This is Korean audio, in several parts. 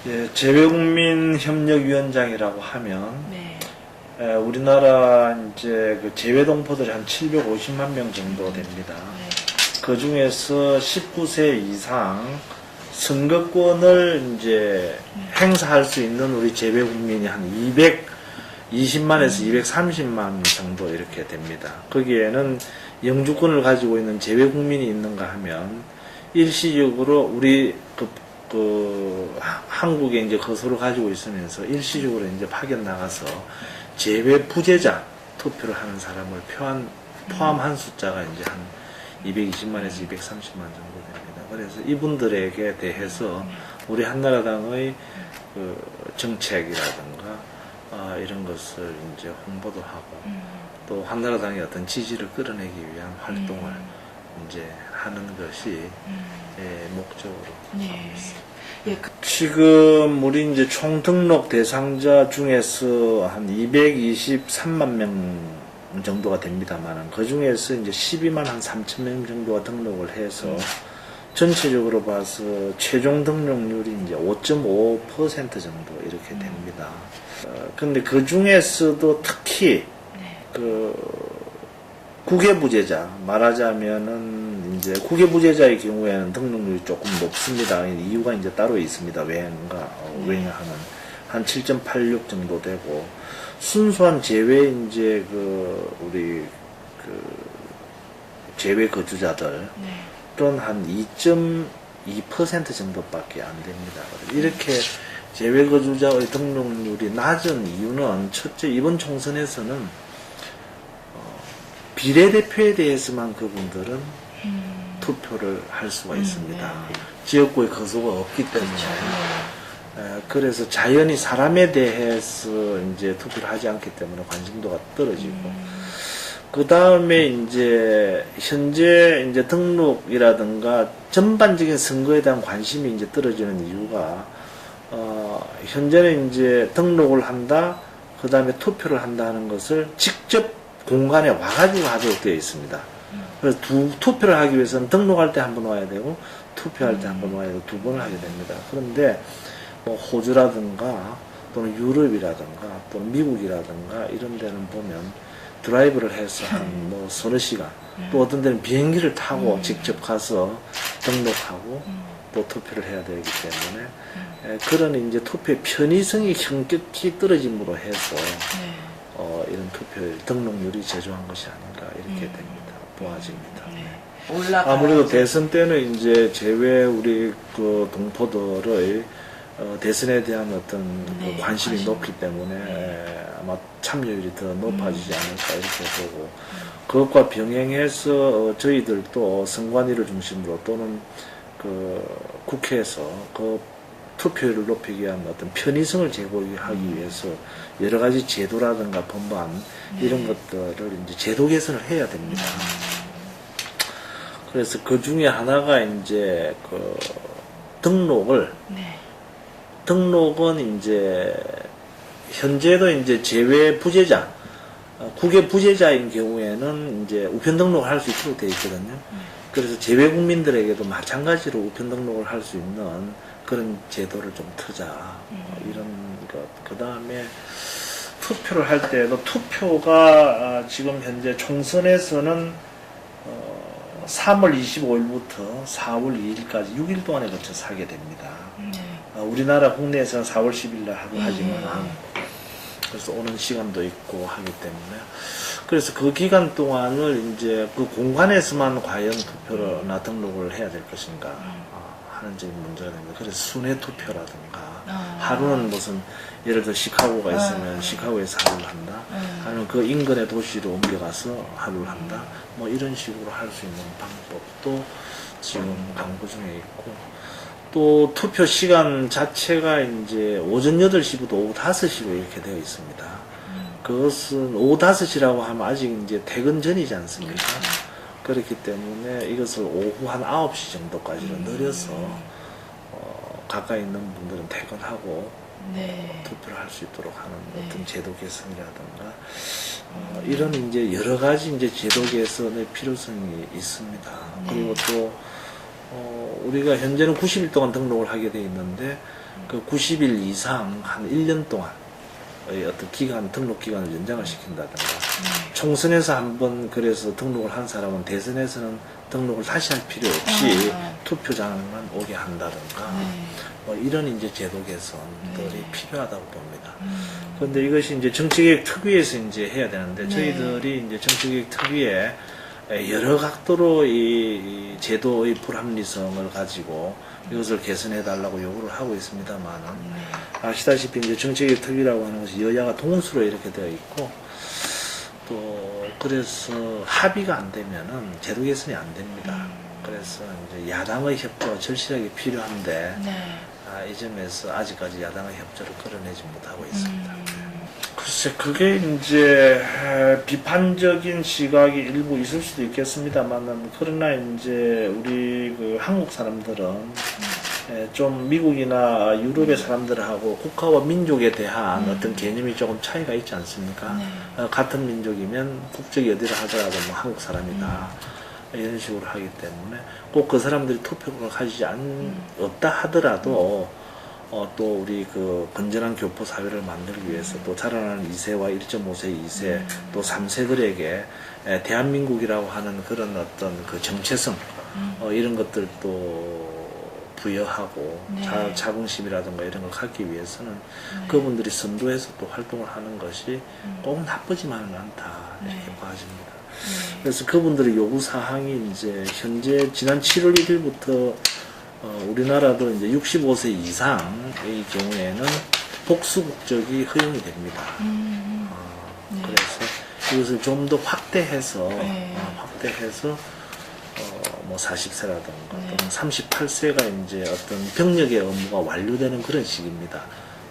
예, 재외국민협력위원장이라고 하면 네. 우리나라 이제 그 재외동포들이 한 750만 명 정도 됩니다. 네. 그 중에서 19세 이상 선거권을 이제 행사할 수 있는 우리 재외국민이 한 220만에서 230만 정도 이렇게 됩니다. 거기에는 영주권을 가지고 있는 재외국민이 있는가 하면 일시적으로 우리 한국에 이제 거소를 가지고 있으면서 일시적으로 이제 파견 나가서 재외 부재자 투표를 하는 사람을 포함한 숫자가 이제 한 220만에서 230만 정도 됩니다. 그래서 이분들에게 대해서 우리 한나라당의 그 정책이라든가 이런 것을 이제 홍보도 하고 또 한나라당의 어떤 지지를 끌어내기 위한 활동을 이제 하는 것이 목적으로 하고 있습니다. 예, 지금 우리 이제 총 등록 대상자 중에서 한 223만 명 정도가 됩니다만 그 중에서 이제 12만 한 3천 명 정도가 등록을 해서 전체적으로 봐서 최종 등록률이 이제 5.5% 정도 이렇게 됩니다. 근데 그 중에서도 특히 그 국외부재자 말하자면은 이제 국외부재자의 경우에는 등록률이 조금 높습니다. 이유가 이제 따로 있습니다. 왜냐하면 한 7.86 정도 되고 순수한 재외 이제 우리 재외 거주자들은 한 2.2% 정도밖에 안 됩니다. 이렇게 재외 거주자의 등록률이 낮은 이유는 첫째 이번 총선에서는 비례대표에 대해서만 그분들은 투표를 할 수가 있습니다. 지역구에 거소가 없기 때문에. 그래서 자연히 사람에 대해서 이제 투표를 하지 않기 때문에 관심도가 떨어지고, 그 다음에 이제 현재 이제 등록이라든가 전반적인 선거에 대한 관심이 이제 떨어지는 이유가, 현재는 이제 등록을 한다, 그 다음에 투표를 한다 하는 것을 직접 공간에 와가지고 하도록 되어 있습니다. 그래서 투표를 하기 위해서는 등록할 때 한 번 와야 되고 투표할 때 한 번 와야 되고 두 번을 하게 됩니다. 그런데 뭐 호주라든가 또는 유럽이라든가 또는 미국이라든가 이런 데는 보면 드라이브를 해서 한 뭐 서너 시간 또 어떤 데는 비행기를 타고 직접 가서 등록하고 또 투표를 해야 되기 때문에 그런 이제 투표의 편의성이 현격히 떨어짐으로 해서 이런 투표율, 등록률이 저조한 것이 아닌가 이렇게 됩니다. 보아집니다. 아무래도 대선 때는 이제 재외 우리 그 동포들의 대선에 대한 어떤 그 관심이 높기 때문에 아마 참여율이 더 높아지지 않을까 이렇게 보고 그것과 병행해서 저희들도 선관위를 중심으로 또는 그 국회에서 그 투표율을 높이기 위한 어떤 편의성을 제공하기 위해서 여러 가지 제도라든가 법안 이런 것들을 이제 제도 개선을 해야 됩니다. 그래서 그 중에 하나가 이제 그 등록은 이제 현재도 이제 재외 부재자, 국외 부재자인 경우에는 이제 우편 등록을 할 수 있도록 되어 있거든요. 그래서 재외 국민들에게도 마찬가지로 우편 등록을 할 수 있는 그런 제도를 좀 트자 이런 것. 그 다음에 투표를 할 때도 투표가 지금 현재 총선에서는 3월 25일부터 4월 2일까지 6일 동안에 걸쳐서 하게 됩니다. 우리나라 국내에서는 4월 10일 날 하고 하지만 그래서 오는 시간도 있고 하기 때문에 그래서 그 기간 동안을 이제 그 공간에서만 과연 투표나 등록을 해야 될 것인가 하는적인 문제가 됩니다. 그래서 순회 투표라든가 하루는 무슨 예를 들어 시카고가 있으면 시카고에서 하루를 한다 아니면 그 인근의 도시로 옮겨가서 하루를 한다 뭐 이런 식으로 할 수 있는 방법도 지금 강구 중에 있고 또 투표 시간 자체가 이제 오전 8시부터 오후 5시로 이렇게 되어 있습니다. 그것은 오후 5시라고 하면 아직 이제 퇴근 전이지 않습니까? 그렇기 때문에 이것을 오후 한 9시 정도까지로 늘려서 가까이 있는 분들은 퇴근하고 투표를 할 수 있도록 하는 어떤 제도 개선이라든가 이런 이제 여러 가지 이제 제도 개선의 필요성이 있습니다. 그리고 또 우리가 현재는 90일 동안 등록을 하게 돼 있는데 그 90일 이상 한 1년 동안 어떤 기간, 등록 기간을 연장을 시킨다든가 총선에서 한번 그래서 등록을 한 사람은 대선에서는 등록을 다시 할 필요 없이 투표장만 오게 한다든가 뭐 이런 이제 제도 개선들이 필요하다고 봅니다. 그런데 이것이 이제 정치개혁 특위에서 이제 해야 되는데 저희들이 이제 정치개혁 특위에 여러 각도로 이 제도의 불합리성을 가지고 이것을 개선해 달라고 요구를 하고 있습니다만 아시다시피 이제 정치개혁 특위라고 하는 것이 여야가 동수로 이렇게 되어 있고 또 그래서 합의가 안 되면은 제도 개선이 안 됩니다. 그래서 이제 야당의 협조가 절실하게 필요한데 이 점에서 아직까지 야당의 협조를 끌어내지 못하고 있습니다. 글쎄, 그게 이제 비판적인 시각이 일부 있을 수도 있겠습니다만, 그러나 이제 우리 그 한국 사람들은 좀 미국이나 유럽의 사람들하고 국가와 민족에 대한 어떤 개념이 조금 차이가 있지 않습니까? 같은 민족이면 국적이 어디라 하더라도 뭐 한국 사람이다. 이런 식으로 하기 때문에 꼭 그 사람들이 투표권을 가지지 없다 하더라도 또 우리 그 건전한 교포 사회를 만들기 위해서 또 자라나는 2세와 1.5세, 2세 또 3세들에게 대한민국이라고 하는 그런 어떤 그 정체성 이런 것들도 부여하고 자긍심이라든가 이런 걸 갖기 위해서는 그분들이 선도해서 또 활동을 하는 것이 꼭 나쁘지만은 않다 이렇게 봐집니다. 그래서 그분들의 요구사항이 이제 현재 지난 7월 1일부터 우리나라도 이제 65세 이상의 경우에는 복수 국적이 허용이 됩니다. 그래서 이것을 좀 더 확대해서 뭐 40세라든가 또는 38세가 이제 어떤 병력의 업무가 완료되는 그런 시기입니다.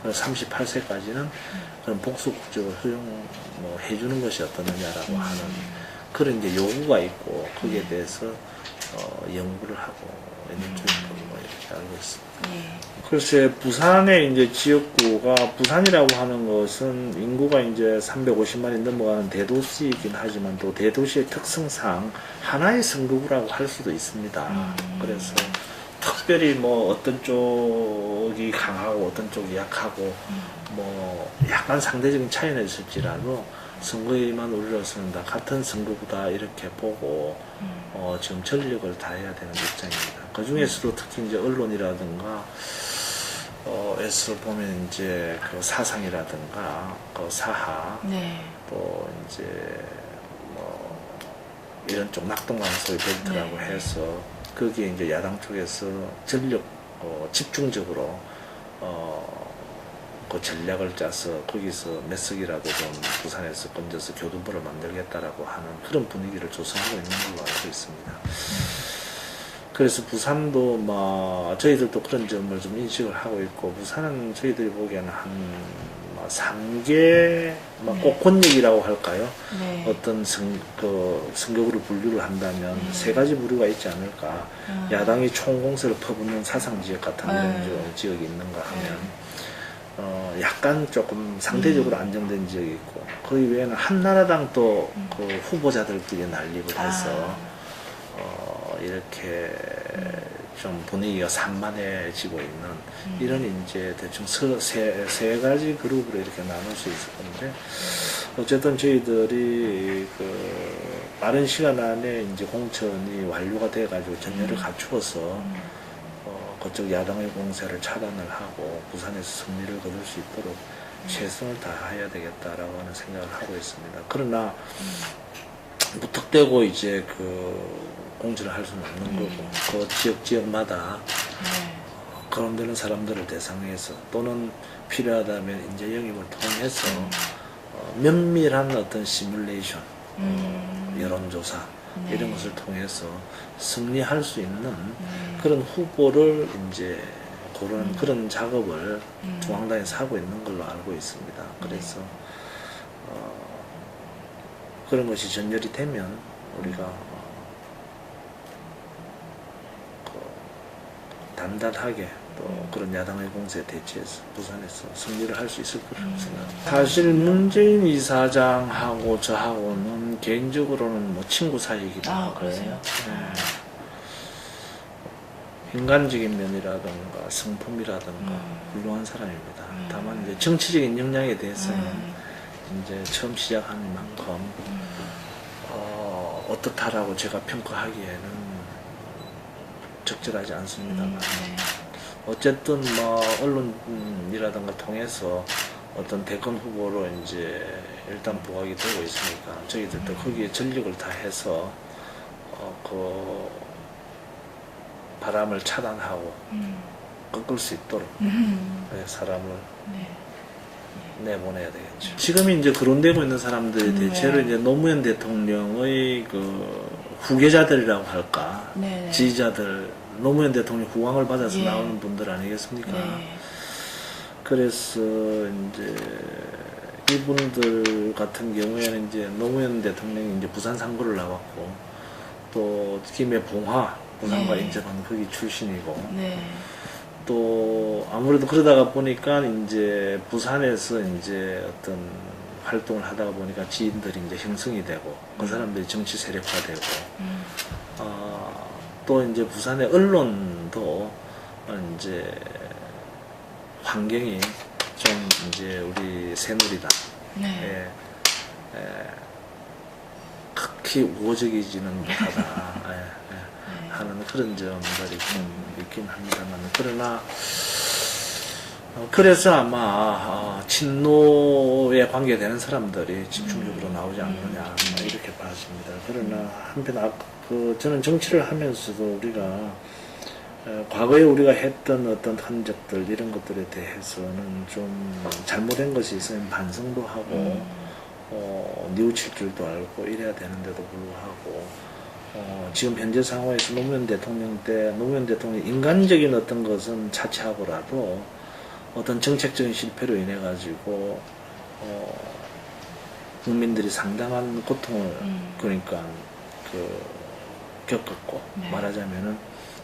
그래서 38세까지는 그런 복수 국적을 해주는 것이 어떠느냐라고 하는 그런 이제 요구가 있고 거기에 대해서 연구를 하고 있는 중으로 이렇게 알고 있습니다. 글쎄, 부산의 이제 지역구가 부산이라고 하는 것은 인구가 이제 350만이 넘어가는 대도시이긴 하지만 또 대도시의 특성상 하나의 선거구라고 할 수도 있습니다. 그래서 특별히 뭐 어떤 쪽이 강하고 어떤 쪽이 약하고 뭐 약간 상대적인 차이는 있을지라도 선거에만 우리로서는 다 같은 선거구다 이렇게 보고 지금 전력을 다해야 되는 입장입니다. 그 중에서도 특히 이제 언론이라든가 에서 보면 이제 그 사상이라든가 그 사하 또 이제 뭐 이런 쪽 낙동강 소위 벨트라고 해서 거기에 이제 야당 쪽에서 전력 집중적으로 그 전략을 짜서 거기서 몇 석이라도 좀 부산에서 건져서 교두보를 만들겠다라고 하는 그런 분위기를 조성하고 있는 걸로 알고 있습니다. 그래서 부산도 막 저희들도 그런 점을 좀 인식을 하고 있고 부산은 저희들이 보기에는 한 3개 꼭 권력이라고 할까요? 어떤 선거구를 분류를 한다면 3가지 부류가 있지 않을까. 야당이 총공세를 퍼붓는 사상지역 같은 이런 지역이 있는가 하면 약간 조금 상대적으로 안정된 지역이 있고 그 이외에는 한나라당 또 그 후보자들끼리 난립을 해서 이렇게 좀 분위기가 산만해지고 있는 이런 이제 대충 세 가지 그룹으로 이렇게 나눌 수 있을 건데 어쨌든 저희들이 그 빠른 시간 안에 이제 공천이 완료가 돼가지고 전열을 갖추어서 그쪽 야당의 공세를 차단을 하고 부산에서 승리를 거둘 수 있도록 최선을 다해야 되겠다라고 하는 생각을 하고 있습니다. 그러나 무턱대고 이제 그 공천을 할 수는 없는 거고 그 지역마다 거론되는 사람들을 대상해서 또는 필요하다면 인재 영입을 통해서 면밀한 어떤 시뮬레이션, 여론조사 이런 것을 통해서 승리할 수 있는 그런 후보를 이제 고르는 그런 작업을 중앙당에서 하고 있는 걸로 알고 있습니다. 그래서 그런 것이 전열이 되면 우리가 단단하게 또 그런 야당의 공세에 대처해서 부산에서 승리를 할 수 있을 거라고 생각합니다. 사실 문재인 이사장하고 저하고는 개인적으로는 뭐 친구 사이이기도 하고 그러세요? 인간적인 면이라든가 성품이라든가 훌륭한 사람입니다. 다만 이제 정치적인 역량에 대해서는 이제 처음 시작하는 만큼 어떻다라고 제가 평가하기에는 적절하지 않습니다만 어쨌든 뭐 언론이라든가 통해서 어떤 대권 후보로 이제 일단 부각이 되고 있으니까 저희들도 거기에 전력을 다해서 그 바람을 차단하고 꺾을 수 있도록 사람을 내보내야 되겠죠. 지금 이제 거론되고 있는 사람들이 대체로 이제 노무현 대통령의 그 후계자들이라고 할까, 지지자들, 노무현 대통령 후광을 받아서 나오는 분들 아니겠습니까? 그래서 이제 이분들 같은 경우에는 이제 노무현 대통령이 이제 부산 상고를 나왔고 또 김해 봉화 부산과 인접한 거기 출신이고 또 아무래도 그러다가 보니까 이제 부산에서 이제 어떤 활동을 하다가 보니까 지인들이 이제 형성이 되고 그 사람들이 정치 세력화되고 또 이제 부산의 언론도 이제 환경이 좀 이제 우리 새누리당 극히 우호적이지는 못하다 하는 그런 점들이 좀 있긴 합니다만 그러나 그래서 아마 친노에 관계되는 사람들이 집중적으로 나오지 않느냐 이렇게 봤습니다. 그러나 한편 저는 정치를 하면서도 우리가 과거에 우리가 했던 어떤 흔적들 이런 것들에 대해서는 좀 잘못된 것이 있으면 반성도 하고 뉘우칠 줄도 알고 이래야 되는데도 불구하고 지금 현재 상황에서 노무현 대통령 인간적인 어떤 것은 차치하고라도 어떤 정책적인 실패로 인해 가지고 국민들이 상당한 고통을 그러니까 겪었고 말하자면은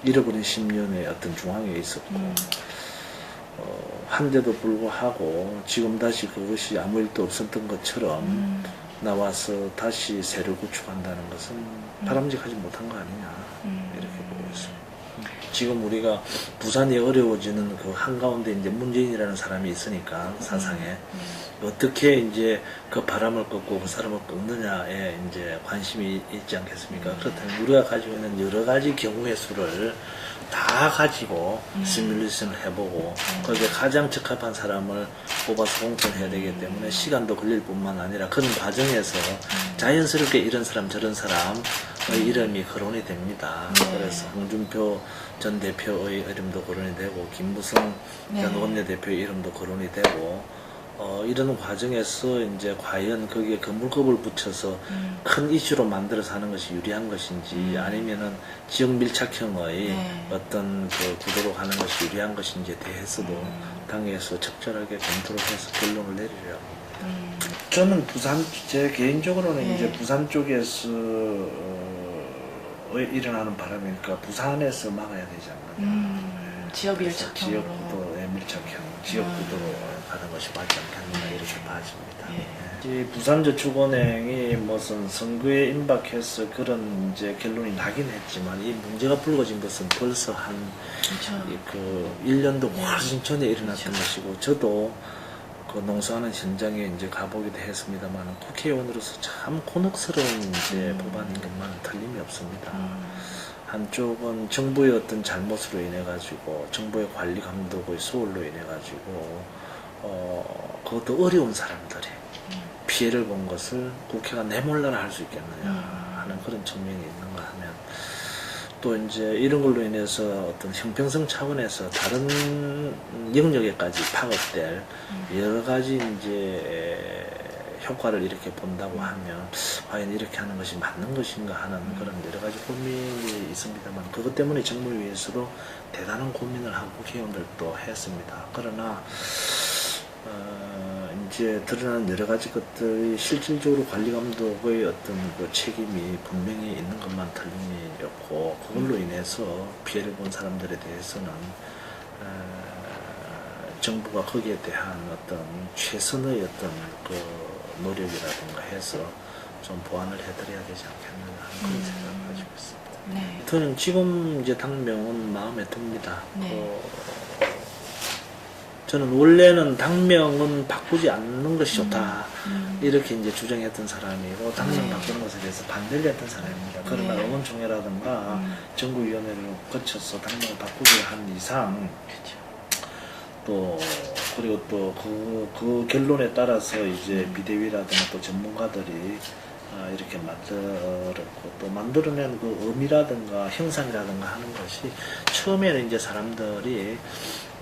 잃어버린 10년의 어떤 중앙에 있었고 한데도 불구하고 지금 다시 그것이 아무 일도 없었던 것처럼 나와서 다시 새를 구축한다는 것은 바람직하지 못한 거 아니냐 이렇게 보고 있습니다. 지금 우리가 부산이 어려워지는 그 한가운데 이제 문재인이라는 사람이 있으니까 사상에 어떻게 이제 그 바람을 꺾고 그 사람을 꺾느냐에 이제 관심이 있지 않겠습니까? 그렇다면 우리가 가지고 있는 여러 가지 경우의 수를 다 가지고 시뮬레이션을 해보고 거기에 가장 적합한 사람을 뽑아서 공천해야 되기 때문에 시간도 걸릴 뿐만 아니라 그런 과정에서 자연스럽게 이런 사람 저런 사람의 이름이 거론이 됩니다. 그래서 홍준표 전 대표의 이름도 거론이 되고 김무성 전 원내대표의 이름도 거론이 되고 이런 과정에서 이제 과연 거기에 건물급을 붙여서 큰 이슈로 만들어서 하는 것이 유리한 것인지 아니면은 지역 밀착형의 어떤 그 구도로 가는 것이 유리한 것인지에 대해서도 당에서 적절하게 검토를 해서 결론을 내리려고 합니다. 저는 제 개인적으로는 이제 부산 쪽에서 일어나는 바람이니까 부산에서 막아야 되지 않느냐. 지역 밀착형으로. 지역 구도의 밀착형, 지역 구도로 가는 것이 맞지 않겠느냐 이렇게 봐집니다. 이 부산저축은행이 무슨 선거에 임박해서 그런 이제 결론이 나긴 했지만 이 문제가 불거진 것은 벌써 한 그 1년도 훨씬 전에 일어났던 것이고 저도 그 농사하는 현장에 이제 가보기도 했습니다만 국회의원으로서 참 곤혹스러운 이제 법안인 것만 틀림이 없습니다. 한쪽은 정부의 어떤 잘못으로 인해 가지고 정부의 관리 감독의 소홀로 인해 가지고 그것도 어려운 사람들이 피해를 본 것을 국회가 내몰라라 할 수 있겠느냐 하는 그런 측면이 있는가 하면 또 이제 이런 걸로 인해서 어떤 형평성 차원에서 다른 영역에까지 파급될 여러 가지 이제 효과를 이렇게 본다고 하면 과연 이렇게 하는 것이 맞는 것인가 하는 그런 여러 가지 고민이 있습니다만 그것 때문에 정무위에서도 대단한 고민을 하고 국회의원들도 했습니다. 그러나 이제 드러난 여러 가지 것들이 실질적으로 관리감독의 어떤 그 책임이 분명히 있는 것만 틀림이 없고 그걸로 인해서 피해를 본 사람들에 대해서는 정부가 거기에 대한 어떤 최선의 어떤 그 노력이라든가 해서 좀 보완을 해드려야 되지 않겠느냐 하는 그런 생각을 가지고 있습니다. 네. 저는 지금 이제 당명은 마음에 듭니다. 네. 저는 원래는 당명은 바꾸지 않는 것이 좋다. 음. 이렇게 이제 주장했던 사람이고, 당명 네. 바꾸는 것에 대해서 반대를 했던 사람입니다. 그러나 네. 의원총회라든가 정부위원회를 거쳐서 당명을 바꾸기 한 이상, 또, 그리고 또 그 결론에 따라서 이제 비대위라든가 또 전문가들이 이렇게 만들었고, 또 만들어낸 그 의미라든가 형상이라든가 하는 것이 처음에는 이제 사람들이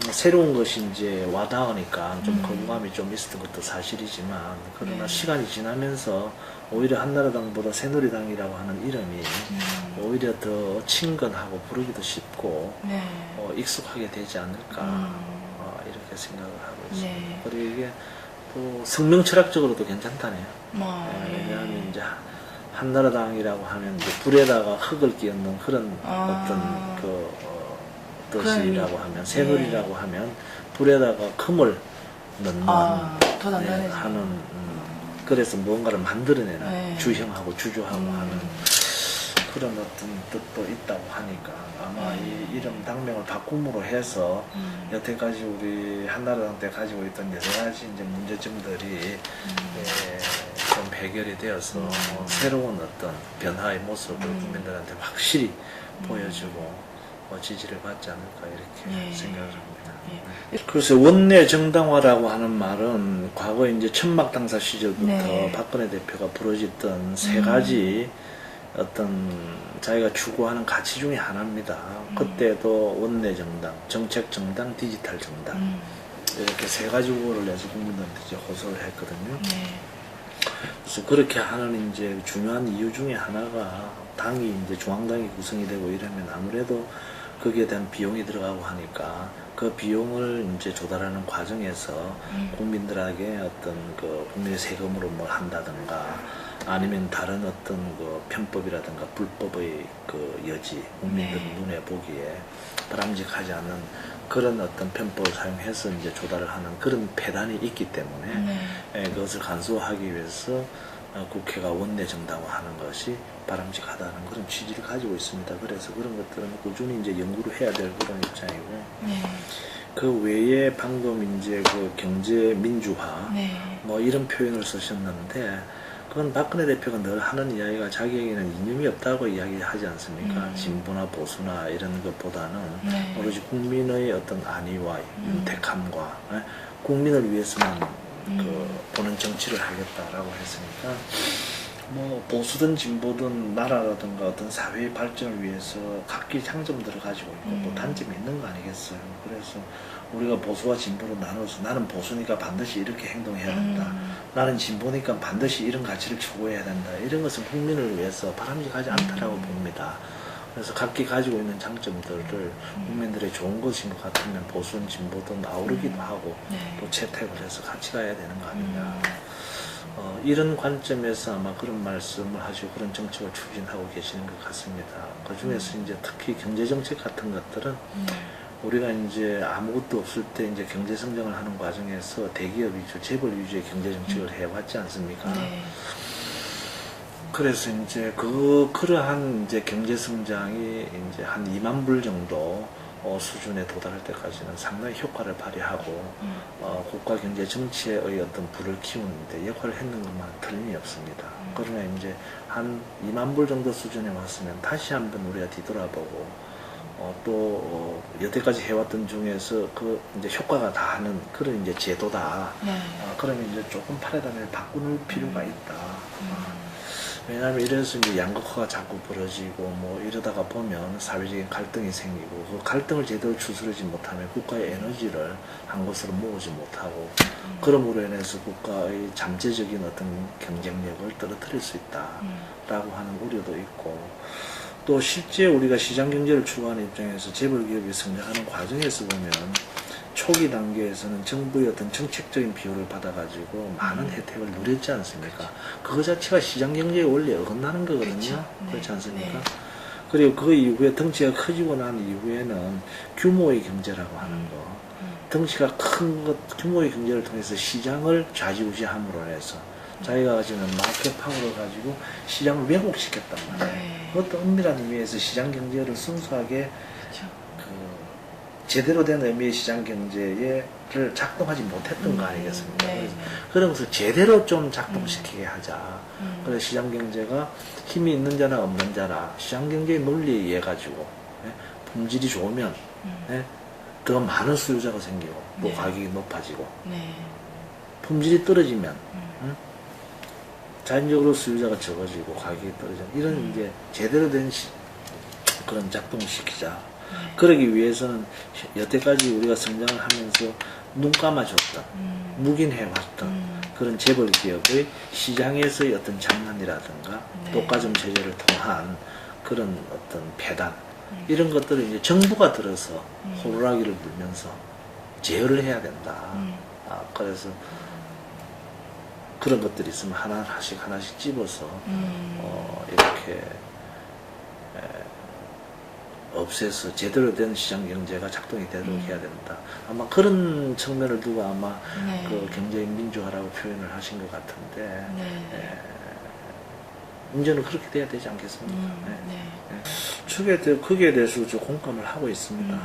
새로운 것이 이제 와닿으니까 좀 거부감이 좀 있었던 것도 사실이지만, 그러나 네. 시간이 지나면서 오히려 한나라당보다 새누리당이라고 하는 이름이 오히려 더 친근하고 부르기도 쉽고 네. 익숙하게 되지 않을까 이렇게 생각을 하고 있습니다. 네. 그리고 이게 또 성명 철학적으로도 괜찮다네요. 예. 왜냐하면 이제 한나라당이라고 하면 이제 불에다가 흙을 끼얹는 그런 어떤 뜻이라고 하면, 새누리라고 하면 불에다가 금을 넣는 더 단단해지는. 하는 그래서 뭔가를 만들어내는 네. 주형하고 주조하고 하는 그런 어떤 뜻도 있다고 하니까 아마 이 이름 당명을 바꿈으로 해서 여태까지 우리 한나라당 때 가지고 있던 여러 가지 이제 문제점들이 좀 해결이 되어서 새로운 어떤 변화의 모습을 국민들한테 확실히 보여주고 지지를 받지 않을까 이렇게 예. 생각을 합니다. 예. 그래서 원내 정당화라고 하는 말은 과거 이제 천막 당사 시절부터 네. 박근혜 대표가 부르짖던 세 가지 어떤 자기가 추구하는 가치 중에 하나입니다. 그때도 원내 정당, 정책 정당, 디지털 정당 이렇게 세 가지 구호를 내서 국민들한테 이제 호소를 했거든요. 네. 그래서 그렇게 하는 이제 중요한 이유 중에 하나가 당이 이제 중앙당이 구성이 되고 이러면 아무래도 거기에 대한 비용이 들어가고 하니까 그 비용을 이제 조달하는 과정에서 국민들에게 어떤 그 국민의 세금으로 뭘 한다든가 아니면 다른 어떤 그 편법이라든가 불법의 그 여지 국민들 네. 눈에 보기에 바람직하지 않은 그런 어떤 편법을 사용해서 이제 조달을 하는 그런 폐단이 있기 때문에 그것을 간소화하기 위해서 국회가 원내 정당화하는 것이 바람직하다는 그런 취지를 가지고 있습니다. 그래서 그런 것들은 꾸준히 이제 연구를 해야 될 그런 입장이고, 그 외에 방금 이제 그 경제 민주화 뭐 이런 표현을 쓰셨는데, 그건 박근혜 대표가 늘 하는 이야기가 자기에게는 이념이 없다고 이야기하지 않습니까? 진보나 보수나 이런 것보다는 오로지 국민의 어떤 안위와 윤택함과 국민을 위해서만 그 보는 정치를 하겠다라고 했으니까, 뭐 보수든 진보든 나라라든가 어떤 사회의 발전을 위해서 각기 장점들을 가지고 있고 또 단점이 있는 거 아니겠어요? 그래서 우리가 보수와 진보로 나눠서 나는 보수니까 반드시 이렇게 행동해야 된다. 나는 진보니까 반드시 이런 가치를 추구해야 된다. 이런 것은 국민을 위해서 바람직하지 않다라고 봅니다. 그래서 각기 가지고 있는 장점들을 국민들의 좋은 것인 것 같으면 보수는 진보든 아우르기도 하고 또 채택을 해서 같이 가야 되는 거 아니냐. 이런 관점에서 아마 그런 말씀을 하시고 그런 정책을 추진하고 계시는 것 같습니다. 그 중에서 이제 특히 경제정책 같은 것들은 우리가 이제 아무것도 없을 때 이제 경제 성장을 하는 과정에서 대기업 위주, 재벌 위주의 경제 정책을 해왔지 않습니까? 그래서 이제 그러한 이제 경제 성장이 이제 한 2만 불 정도 수준에 도달할 때까지는 상당히 효과를 발휘하고 국가 경제 정치의 어떤 불을 키우는데 역할을 했는 것만 틀림이 없습니다. 그러나 이제 한 2만 불 정도 수준에 왔으면 다시 한번 우리가 뒤돌아보고 또 여태까지 해왔던 중에서 그 이제 효과가 다하는 그런 이제 제도다. 그러면 이제 조금 파라다임을 바꾸는 필요가 있다. 왜냐하면 이래서 이제 양극화가 자꾸 벌어지고 뭐 이러다가 보면 사회적인 갈등이 생기고 그 갈등을 제대로 추스르지 못하면 국가의 에너지를 한 곳으로 모으지 못하고 그럼으로 인해서 국가의 잠재적인 어떤 경쟁력을 떨어뜨릴 수 있다라고 하는 우려도 있고, 또 실제 우리가 시장 경제를 추구하는 입장에서 재벌 기업이 성장하는 과정에서 보면 초기 단계에서는 정부의 어떤 정책적인 비용을 받아가지고 많은 혜택을 누렸지 않습니까? 그거 자체가 시장 경제의 원리에 어긋나는 거거든요. 그렇지 않습니까? 그리고 그 이후에 덩치가 커지고 난 이후에는 규모의 경제라고 하는 거, 덩치가 큰 것, 규모의 경제를 통해서 시장을 좌지우지함으로 해서 자기가 가지는 마켓 파워를 가지고 시장을 왜곡시켰단 말이에요. 어떤 엄밀한 의미에서 시장 경제를 순수하게 그렇죠. 그 제대로 된 의미의 시장 경제를 작동하지 못했던 거 아니겠습니까? 네, 그래서 네. 그런 것을 제대로 좀 작동시키게 하자. 그래서 시장 경제가 힘이 있는 자나 없는 자나 시장 경제의 논리에 의해 가지고 품질이 좋으면 더 많은 수요자가 생기고 또 네. 가격이 높아지고 네. 품질이 떨어지면 자연적으로 수요자가 적어지고 가격이 떨어지는 이런 이제 제대로 된 그런 작동시키자. 네. 그러기 위해서는 여태까지 우리가 성장을 하면서 눈 감아줬던 묵인해왔던 그런 재벌 기업의 시장에서의 어떤 장난이라든가 네. 독과점 제재를 통한 그런 어떤 배단 이런 것들을 이제 정부가 들어서 호루라기를 불면서 제어를 해야 된다. 그래서 그런 것들이 있으면 하나씩 집어서 이렇게 없애서 제대로 된 시장 경제가 작동이 되도록 해야 된다. 아마 그런 측면을 두고 아마 네. 그 경제의 민주화라고 표현을 하신 것 같은데 네. 문제는 그렇게 돼야 되지 않겠습니까? 네. 거기에 대해서 저 공감을 하고 있습니다.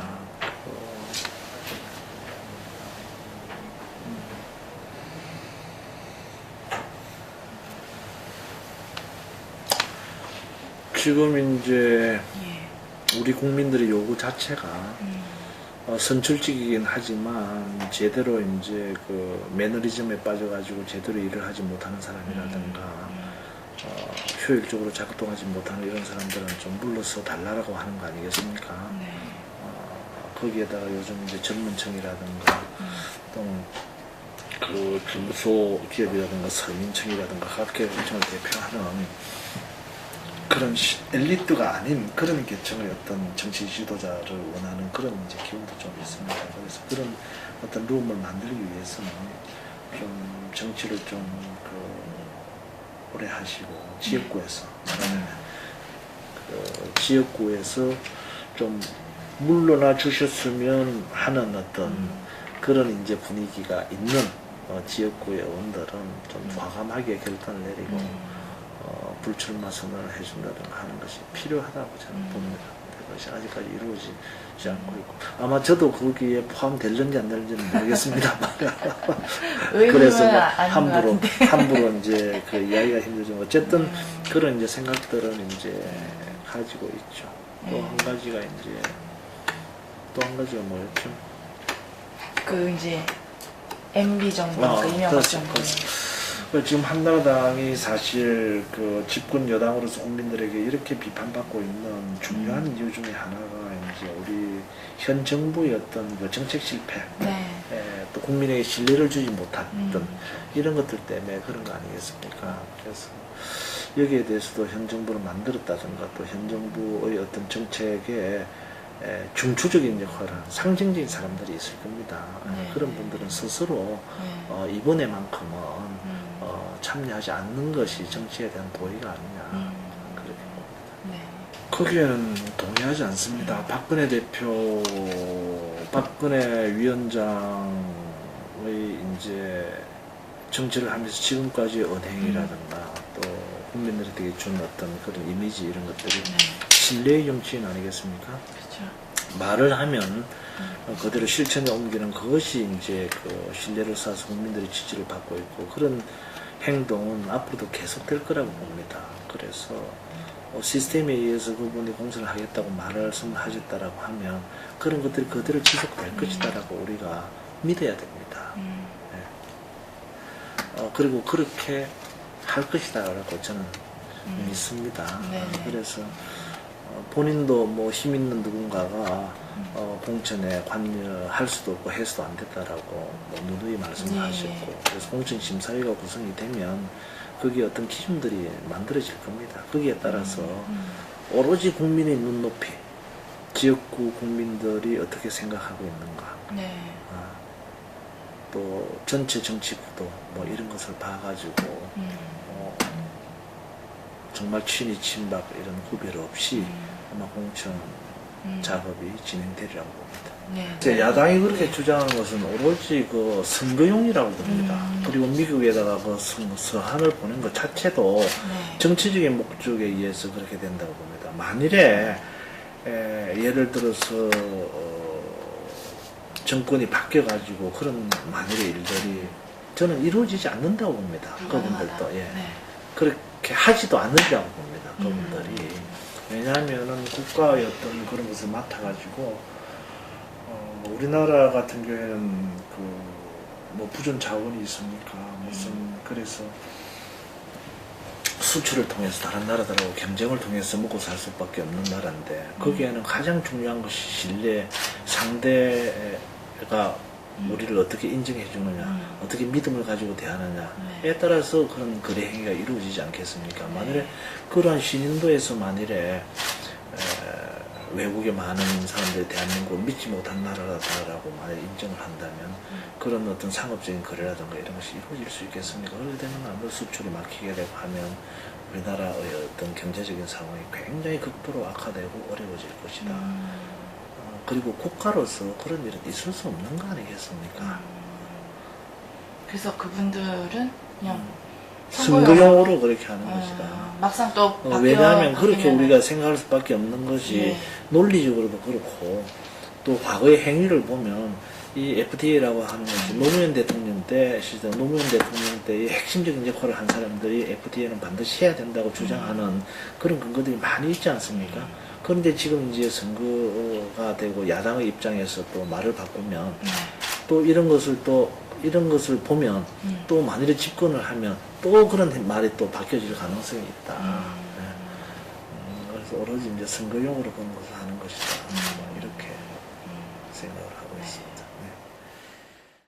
지금 이제 예. 우리 국민들의 요구 자체가 선출직이긴 하지만 제대로 이제 그 매너리즘에 빠져가지고 제대로 일을 하지 못하는 사람이라든가 효율적으로 작동하지 못하는 이런 사람들은 좀 물러서 달라라고 하는 거 아니겠습니까? 네. 거기에다가 요즘 이제 전문청이라든가 또는 그 중소기업이라든가 서민청이라든가 각 계층을 대표하는 그런 엘리트가 아닌 그런 계층의 어떤 정치 지도자를 원하는 그런 이제 기운도 좀 있습니다. 그래서 그런 어떤 룸을 만들기 위해서는 좀 정치를 좀 오래 하시고 지역구에서 말하면 그 지역구에서 좀 물러나 주셨으면 하는 어떤 그런 이제 분위기가 있는 지역구의 의원들은 좀 과감하게 결단을 내리고 불출마 선언을 해준다든가 하는 것이 필요하다고 저는 봅니다. 그것이 아직까지 이루어지지 않고 있고 아마 저도 거기에 포함될는지 안 될는지는 모르겠습니다만 그래서 뭐 함부로 이제 그 이야기가 힘들지만 어쨌든 그런 이제 생각들은 이제 가지고 있죠. 또 한 가지가 이제 또 한 가지가 뭐였죠? 그 이제 MB 정부, 그 이명박 정부. 지금 한나라당이 사실 그 집권 여당으로서 국민들에게 이렇게 비판받고 있는 중요한 이유 중에 하나가 이제 우리 현 정부의 어떤 그 정책 실패, 네. 또 국민에게 신뢰를 주지 못했던 이런 것들 때문에 그런 거 아니겠습니까? 그래서 여기에 대해서도 현 정부를 만들었다든가 또 현 정부의 어떤 정책에 중추적인 역할을 하는 상징적인 사람들이 있을 겁니다. 네. 그런 분들은 스스로 이번에만큼은 참여하지 않는 것이 정치에 대한 도의가 아니냐 그렇게 봅니다. 네. 거기에는 동의하지 않습니다. 박근혜 대표, 박근혜 위원장의 이제 정치를 하면서 지금까지의 언행이라든가 또 국민들에게 준 어떤 그런 이미지 이런 것들이 신뢰의 정치인 아니겠습니까? 그렇죠. 말을 하면 그대로 실천에 옮기는 그것이 이제 그 신뢰를 쌓아서 국민들의 지지를 받고 있고 그런 행동은 앞으로도 계속될 거라고 봅니다. 그래서 시스템에 의해서 그분이 공천을 하겠다고 말씀하셨다라고 하면 그런 것들이 그대로 지속될 것이다라고 우리가 믿어야 됩니다. 그리고 그렇게 할 것이다라고 저는 믿습니다. 네. 그래서 본인도 뭐 힘 있는 누군가가 공천에 관여할 수도 없고 해서도 안 됐다라고 뭐 누누이 말씀하셨고 그래서 공천 심사위가 구성이 되면 거기에 어떤 기준들이 만들어질 겁니다. 거기에 따라서 오로지 국민의 눈높이, 지역구 국민들이 어떻게 생각하고 있는가, 네. 또 전체 정치 구도 뭐 이런 것을 봐가지고 정말 친이 친박 이런 구별 없이 아마 공천 작업이 진행되리라고 봅니다. 네. 이제 야당이 그렇게 주장하는 것은 오로지 그 선거용이라고 봅니다. 그리고 미국에다가 그 서한을 보낸 것 자체도 네. 정치적인 목적에 의해서 그렇게 된다고 봅니다. 만일에 예를 들어서 정권이 바뀌어가지고 그런 만일의 일들이 저는 이루어지지 않는다고 봅니다. 그분들도 예. 네. 그렇게 하지도 않는다고 봅니다. 그분들이 왜냐하면은 국가의 어떤 그런 것을 맡아가지고 우리나라 같은 경우에는 그 뭐 부존 자원이 있으니까 무슨 그래서 수출을 통해서 다른 나라들하고 경쟁을 통해서 먹고 살 수밖에 없는 나라인데 거기에는 가장 중요한 것이 신뢰, 상대가 우리를 어떻게 인정해 주느냐, 어떻게 믿음을 가지고 대하느냐에 따라서 그런 거래 행위가 이루어지지 않겠습니까? 만일에 그러한 신인도에서 만일에 외국의 많은 사람들이 대한민국을 믿지 못한 나라다라고 만약 인정을 한다면 그런 어떤 상업적인 거래라든가 이런 것이 이루어질 수 있겠습니까? 그렇게 되면 아무래도 수출이 막히게 되고 하면 우리나라의 어떤 경제적인 상황이 굉장히 극도로 악화되고 어려워질 것이다. 그리고 국가로서 그런 일은 있을 수 없는 거 아니겠습니까? 그래서 그분들은 그냥 선거용으로 그렇게 하는 것이다. 막상 또 왜냐하면 그렇게 바뀌면은 우리가 생각할 수밖에 없는 것이 예. 논리적으로도 그렇고 또 과거의 행위를 보면 이 FDA라고 하는 것이 노무현 대통령 때 시절 노무현 대통령 때의 핵심적인 역할을 한 사람들이 FDA는 반드시 해야 된다고 주장하는 그런 근거들이 많이 있지 않습니까? 그런데 지금 이제 선거가 되고 야당의 입장에서 또 말을 바꾸면 또 이런 것을 보면 또 만일에 집권을 하면 또 그런 말이 또 바뀌어질 가능성이 있다. 그래서 오로지 이제 선거용으로 그런 것을 하는 것이다. 이렇게 생각을 하고 있습니다.